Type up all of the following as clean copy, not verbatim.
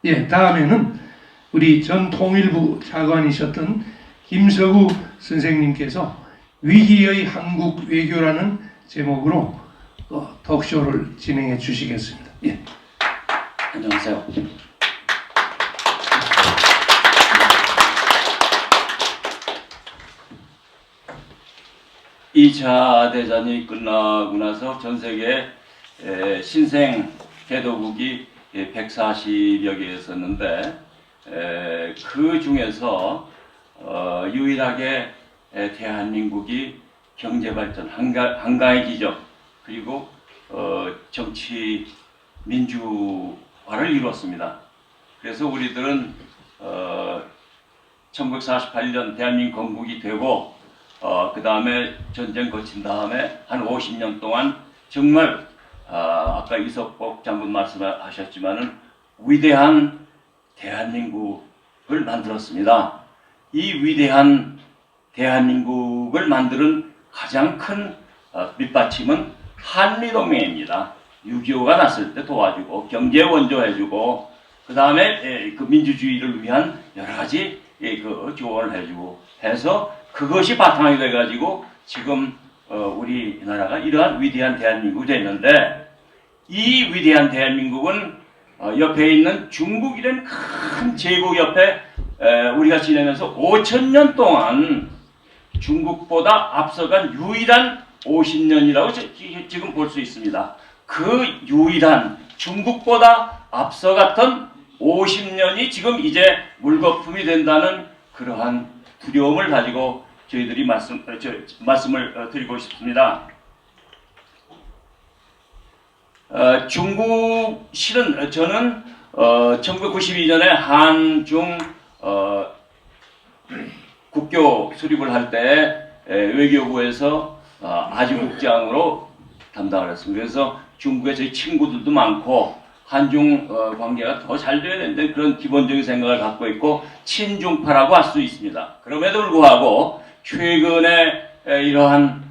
예, 다음에는 우리 전 통일부 차관이셨던 김석우 선생님께서 위기의 한국 외교라는 제목으로 톡쇼를 진행해 주시겠습니다. 예. 안녕하세요. 이 2차 대전이 끝나고 나서 전 세계 신생 개도국이 140여 개였었는데 그 중에서 유일하게 대한민국이 경제발전, 한가해지죠. 그리고 정치 민주화를 이루었습니다. 그래서 우리들은 1948년 대한민국 건국이 되고 그 다음에 전쟁 거친 다음에 한 50년 동안 정말 아까 이석복 장군 말씀하셨지만은 위대한 대한민국을 만들었습니다. 이 위대한 대한민국을 만드는 가장 큰 밑받침은 한미동맹입니다. 6.25가 났을 때 도와주고 경제 원조해주고 그 다음에 그 민주주의를 위한 여러 가지 그 조언을 해주고 해서 그것이 바탕이 돼가지고 지금 우리나라가 이러한 위대한 대한민국이 됐는데 이 위대한 대한민국은 옆에 있는 중국이라는 큰 제국 옆에 우리가 지내면서 5,000년 동안 중국보다 앞서간 유일한 50년이라고 지금 볼 수 있습니다. 그 유일한 중국보다 앞서갔던 50년이 지금 이제 물거품이 된다는 그러한 두려움을 가지고 저희들이 말씀을 드리고 싶습니다. 중국 실은 저는 1992년에 한중 국교 수립을 할 때 외교부에서 아주국장으로 담당을 했습니다. 그래서 중국에 저희 친구들도 많고 한중 관계가 더 잘 돼야 되는데 그런 기본적인 생각을 갖고 있고 친중파라고 할 수 있습니다. 그럼에도 불구하고 최근에 이러한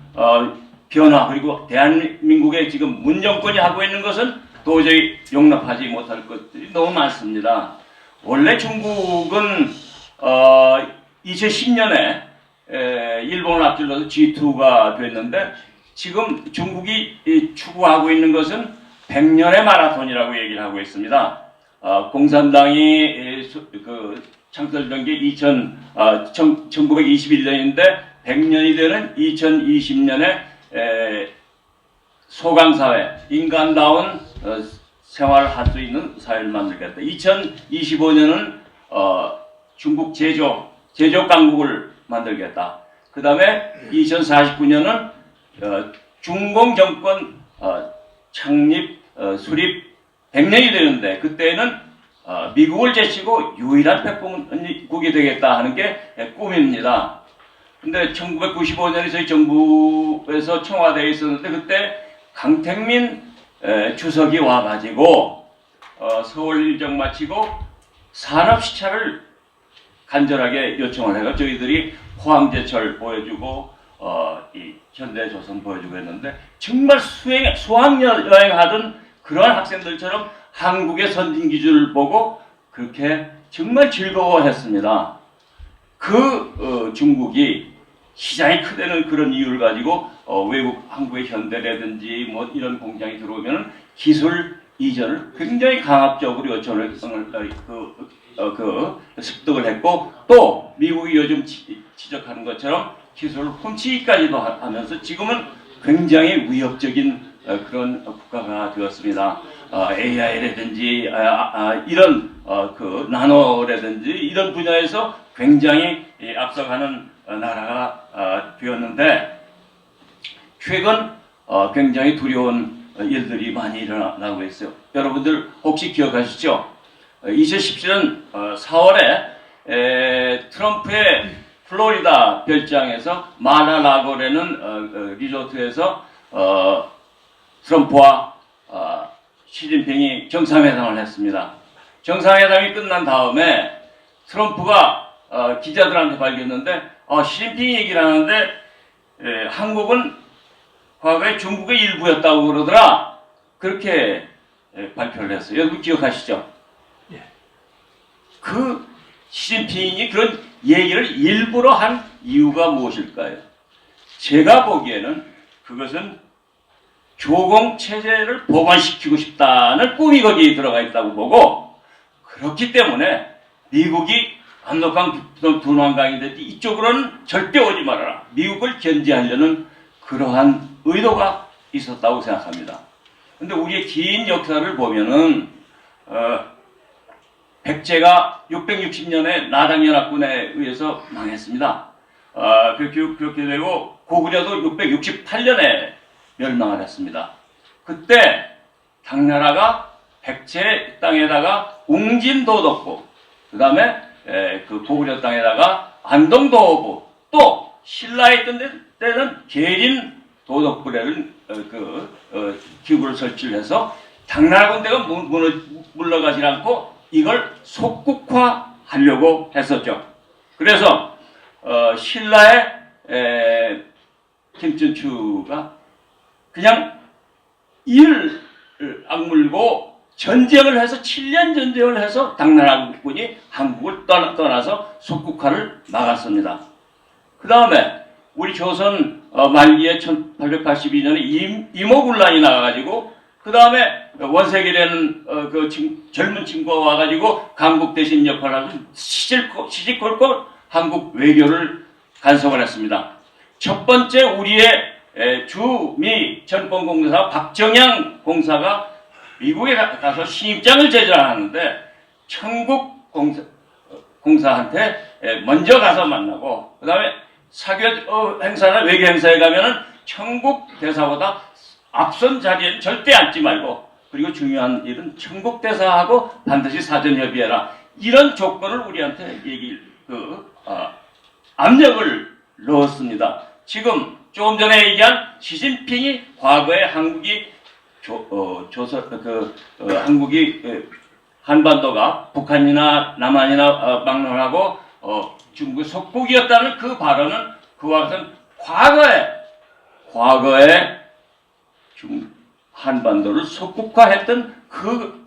변화 그리고 대한민국의 지금 문정권이 하고 있는 것은 도저히 용납하지 못할 것들이 너무 많습니다. 원래 중국은 2010년에 일본을 앞질러서 G2가 됐는데 지금 중국이 추구하고 있는 것은 100년의 마라톤이라고 얘기를 하고 있습니다. 공산당이 창설된 게 1921년인데 100년이 되는 2020년에 소강사회, 인간다운 생활을 할 수 있는 사회를 만들겠다. 2025년은 중국 제조 강국을 만들겠다. 그 다음에 2049년은 중공정권 창립, 수립 100년이 되는데 그때는 미국을 제치고 유일한 패권국이 되겠다 하는 게 꿈입니다. 근데 1995년에 저희 정부에서 청와대에 있었는데 그때 강택민 주석이 와가지고 서울 일정 마치고 산업시찰을 간절하게 요청을 해서 저희들이 포항제철 보여주고 이 현대조선 보여주고 했는데 정말 수학여행하던 그러한 학생들처럼 한국의 선진기술을 보고 그렇게 정말 즐거워했습니다. 중국이 시장이 크다는 그런 이유를 가지고 외국 한국의 현대라든지 뭐 이런 공장이 들어오면 기술 이전을 굉장히 강압적으로 요청을 습득을 했고 또 미국이 요즘 지적하는 것처럼 기술을 훔치기까지도 하면서 지금은 굉장히 위협적인 그런 국가가 되었습니다. AI라든지 이런 나노라든지 이런 분야에서 굉장히 앞서가는 나라가 되었는데 최근 굉장히 두려운 일들이 많이 일어나고 있어요. 여러분들 혹시 기억하시죠? 2017년 4월에 트럼프의 플로리다 별장에서 마라라고라는 리조트에서 트럼프와 시진핑이 정상회담을 했습니다. 정상회담이 끝난 다음에 트럼프가 기자들한테 밝혔는데 시진핑이 얘기를 하는데 한국은 과거에 중국의 일부였다고 그러더라. 그렇게 발표를 했어요. 여러분 기억하시죠? 예. 그 시진핑이 그런 얘기를 일부러 한 이유가 무엇일까요? 제가 보기에는 그것은 조공 체제를 복원시키고 싶다는 꿈이 거기에 들어가 있다고 보고, 그렇기 때문에 미국이 압록강 두만강인데 이쪽으로는 절대 오지 말아라, 미국을 견제하려는 그러한 의도가 있었다고 생각합니다. 근데 우리의 긴 역사를 보면은 백제가 660년에 나당연합군에 의해서 망했습니다. 그렇게 되고 고구려도 668년에 멸망을 했습니다. 그때 당나라가 백제 땅에다가 웅진도덕부, 그 다음에 그 고구려 땅에다가 안동도호부, 또 신라에 있던 때는 계린도덕부라는 기구를 설치를 해서 당나라 군대가 물러가지 않고 이걸 속국화하려고 했었죠. 그래서 신라의 김춘추가 그냥 이를 악물고 전쟁을 해서 7년 전쟁을 해서 당나라군이 한국을 떠나서 속국화를 막았습니다. 그 다음에 우리 조선 말기에 1882년에 이모군란이 나가가지고 그 다음에 원색이라는 그 젊은 친구가 와가지고 강국 대신 역할을 하고 시집 걸고 한국 외교를 간섭을 했습니다. 첫 번째 우리의 주미 전범공사 박정양 공사가 미국에 가서 신입장을 제작하는데 청국공사한테 먼저 가서 만나고, 그 다음에 사교 행사나 외교 행사에 가면은 청국 대사보다 앞선 자리에 절대 앉지 말고, 그리고 중요한 일은 청국 대사하고 반드시 사전 협의해라, 이런 조건을 우리한테 압력을 넣었습니다. 지금 조금 전에 얘기한 시진핑이 과거에 한국이 한반도가 북한이나 남한이나 막론하고 중국의 속국이었다는 그 발언은 그와 같은 과거에 한반도를 속국화했던 그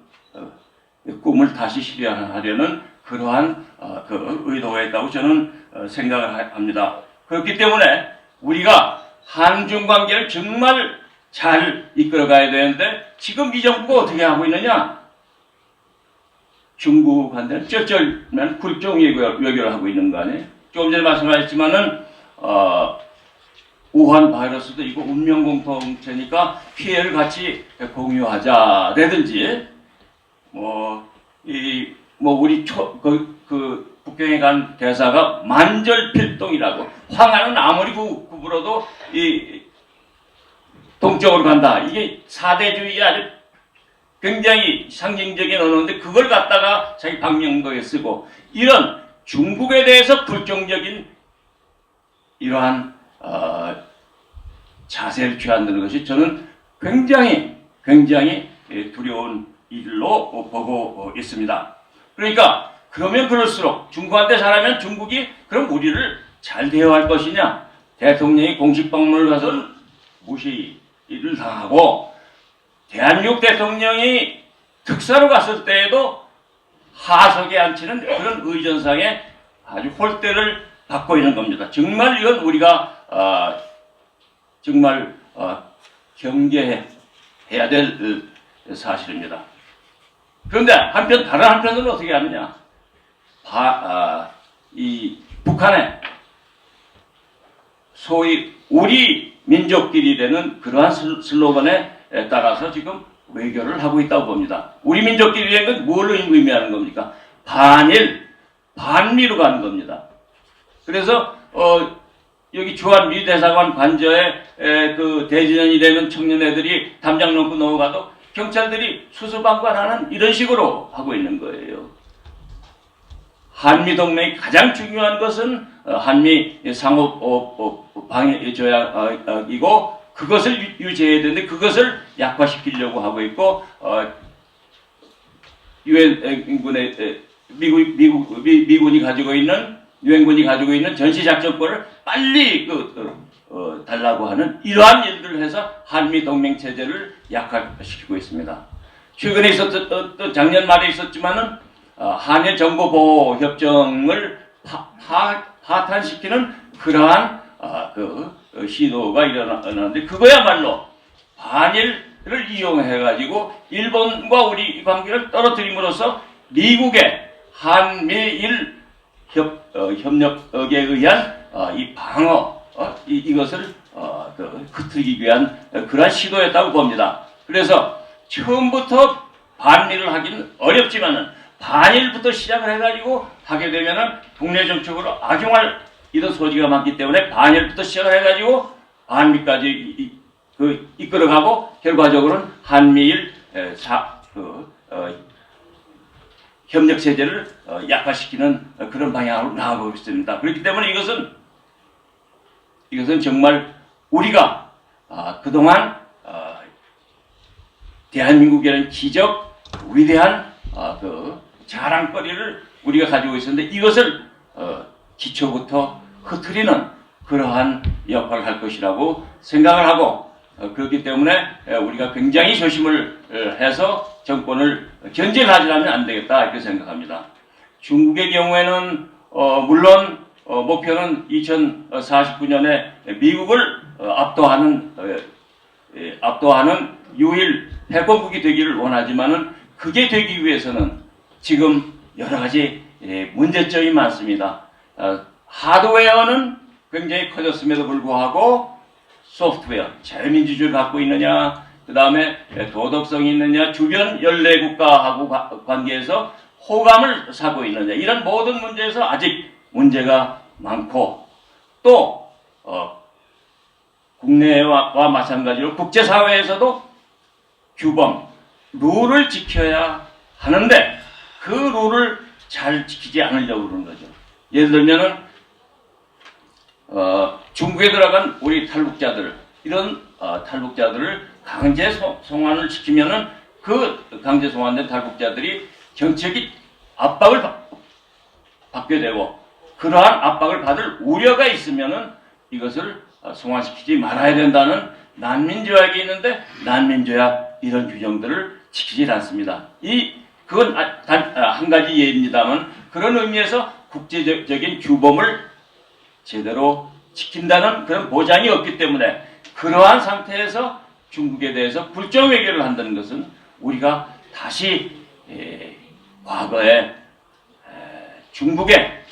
꿈을 다시 실현하려는 그러한 그 의도가 있다고 저는 생각을 합니다. 그렇기 때문에 우리가 한중 관계를 정말 잘 이끌어가야 되는데 지금 이 정부가 어떻게 하고 있느냐? 중국한테는 쩔쩔맨 굴종 외교를 하고 있는 거 아니에요? 조금 전에 말씀하셨지만은 우한 바이러스도 이거 운명 공통체니까 피해를 같이 공유하자라든지 우리 북경에 간 대사가 만절필동이라고, 황하는 아무리 구부러도 동쪽으로 간다, 이게 사대주의 아주 굉장히 상징적인 언어인데 그걸 갖다가 자기 방명도에 쓰고, 이런 중국에 대해서 불정적인 이러한 자세를 취한다는 것이 저는 굉장히 두려운 일로 보고 있습니다. 그러니까 그러면 그럴수록 중국한테 잘하면 중국이 그럼 우리를 잘 대화할 것이냐? 대통령이 공식 방문을 가서는 무시를 당하고, 대한민국 대통령이 특사로 갔을 때에도 하석에 앉히는 그런 의전상에 아주 홀대를 받고 있는 겁니다. 정말 이건 우리가 정말 경계해야 될 사실입니다. 그런데 다른 한편으로는 어떻게 하느냐? 이 북한의 소위 우리 민족끼리라는 그러한 슬로건에 따라서 지금 외교를 하고 있다고 봅니다. 우리 민족끼리라는 건 뭘 의미하는 겁니까? 반일, 반미로 가는 겁니다. 그래서 여기 주한미 대사관 관저에 그 대진연이 되는 청년애들이 담장 넘고 넘어가도 경찰들이 수수방관하는 이런 식으로 하고 있는 거예요. 한미 동맹이 가장 중요한 것은 한미 상호 방해 조약이고, 그것을 유지해야 되는데 그것을 약화시키려고 하고 있고, 유엔군의 미군이 가지고 있는, 유엔군이 가지고 있는 전시작전권을 빨리 달라고 하는 이러한 일들을 해서 한미 동맹 체제를 약화시키고 있습니다. 최근에 있었던 작년 말에 있었지만은 한일 정보보호 협정을 파탄시키는 그러한 시도가 일어나는데 그거야말로 반일을 이용해가지고 일본과 우리 관계를 떨어뜨림으로써 미국의 한미일 협력에 의한 이 방어 이것을 흐트리기 위한 그러한 시도였다고 봅니다. 그래서 처음부터 반미를 하기는 어렵지만은 반일부터 시작을 해가지고 하게 되면은 국내 정책으로 악용할 이런 소지가 많기 때문에 반일부터 시작을 해가지고 반미까지 이끌어가고 결과적으로는 한미일 협력 체제를 약화시키는 그런 방향으로 나아가고 있습니다. 그렇기 때문에 이것은 정말 우리가 그동안 대한민국이라는 기적 위대한 자랑거리를 우리가 가지고 있었는데 이것을 기초부터 흐트리는 그러한 역할을 할 것이라고 생각을 하고 그렇기 때문에 우리가 굉장히 조심을 해서 정권을 견제하지 안 되겠다 이렇게 생각합니다. 중국의 경우에는 물론 목표는 2049년에 미국을 압도하는 유일 패권국이 되기를 원하지만은 그게 되기 위해서는 지금 여러 가지 문제점이 많습니다. 하드웨어는 굉장히 커졌음에도 불구하고 소프트웨어, 자유민주주의를 갖고 있느냐, 그 다음에 도덕성이 있느냐, 주변 연례국가하고 관계에서 호감을 사고 있느냐, 이런 모든 문제에서 아직 문제가 많고 또 국내와 마찬가지로 국제사회에서도 규범, 룰을 지켜야 하는데 그 룰을 잘 지키지 않으려고 그러는 거죠. 예를 들면은 중국에 들어간 우리 탈북자들 이런 탈북자들을 강제 송환을 시키면은 그 강제 송환된 탈북자들이 정치적인 압박을 받게 되고 그러한 압박을 받을 우려가 있으면은 이것을 송환시키지 말아야 된다는 난민조약이 있는데 난민조약 이런 규정들을 지키지 않습니다. 그건 한 가지 예입니다만 그런 의미에서 국제적인 규범을 제대로 지킨다는 그런 보장이 없기 때문에 그러한 상태에서 중국에 대해서 불정 외교를 한다는 것은 우리가 다시 과거에 중국의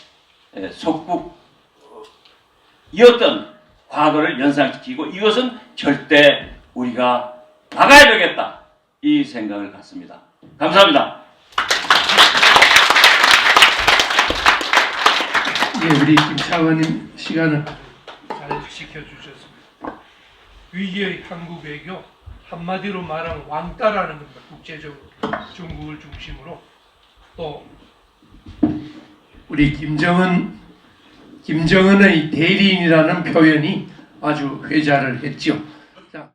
속국이었던 과거를 연상시키고 이것은 절대 우리가 막아야 되겠다 이 생각을 갖습니다. 감사합니다. 예, 우리 김 차관님 시간을 잘 지켜주셨습니다. 위기의 한국 외교 한마디로 말하면 왕따라는 겁니다. 국제적으로 중국을 중심으로 또 우리 김정은의 대리인이라는 표현이 아주 회자를 했죠.